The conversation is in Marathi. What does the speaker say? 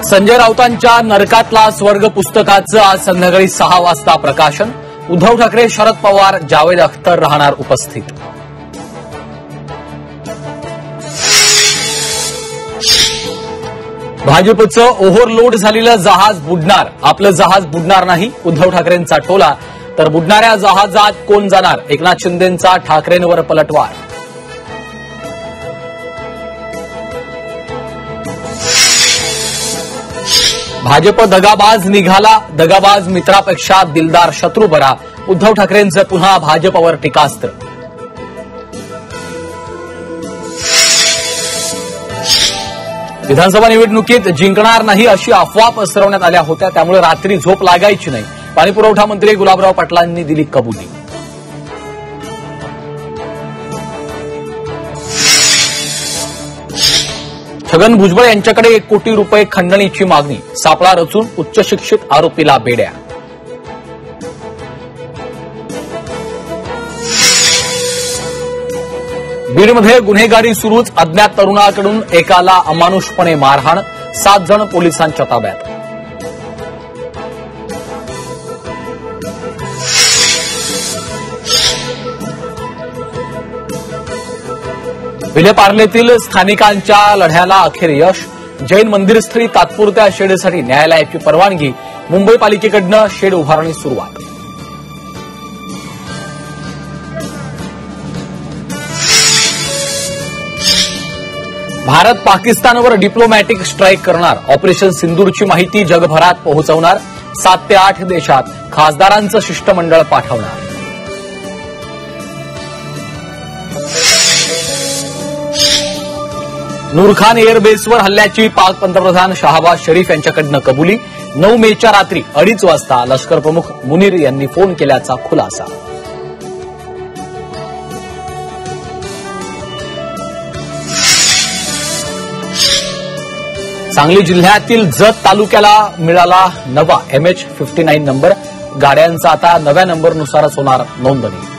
संजय राऊतांच्या नरकातला स्वर्ग पुस्तकाचं आज संध्याकाळी 6 वाजता प्रकाशन. उद्धव ठाकरे, शरद पवार, जावेद अख्तर राहणार उपस्थित. भाजपचं ओव्हरलोड झालेलं जहाज बुडणार. आपलं जहाज बुडणार नाही, उद्धव ठाकरेंचा टोला. तर बुडणाऱ्या जहाजात कोण जाणार? एकनाथ शिंदेंचा ठाकरेंवर पलटवार. भाजप दगाबाज निघाला. दगाबाज मित्रापेक्षा दिलदार शत्रू बरा. उद्धव ठाकरेंचं पुन्हा भाजपवर टीकास्त्र. विधानसभा निवडणुकीत जिंकणार नाही अशी अफवा पसरवण्यात आल्या होत्या, त्यामुळे रात्री झोप लागायची नाही. पाणीपुरवठा मंत्री गुलाबराव पाटलांनी दिली कबुली. छगन भुजबळ यांच्याकडे 1 कोटी रुपये खंडणीची मागणी. सापळा रचून उच्च शिक्षित आरोपीला बेड्या. बीडमध्ये गुन्हेगारी सुरूच. अज्ञात तरुणाकडून एकाला अमानुषपणे मारहाण. 7 जण पोलिसांच्या ताब्यात. विलेपार्लेतील स्थानिकांच्या लढ्याला अखेर यश. जैन मंदिरस्थळी तात्पुरत्या शेडसाठी न्यायालयाची परवानगी. मुंबई पालिकेकडनं शेड उभारणी सुरुवात. भारत पाकिस्तानवर डिप्लोमॅटिक स्ट्राईक करणार. ऑपरेशन सिंदूरची माहिती जगभरात पोहोचवणार. 7 ते 8 देशात खासदारांचं शिष्टमंडळ पाठवणार. नूरखान एअरबेसवर हल्ल्याची पाक पंतप्रधान शहबाज शरीफ यांच्याकडनं कबुली. 9 मेच्या रात्री 2:30 वाजता लष्कर प्रमुख मुनीर यांनी फोन केल्याचा खुलासा. सांगली जिल्ह्यातील जत तालुक्याला मिळाला नवा MH-59 नंबर. गाड्यांचा आता नव्या नंबरनुसारच होणार नोंदणी.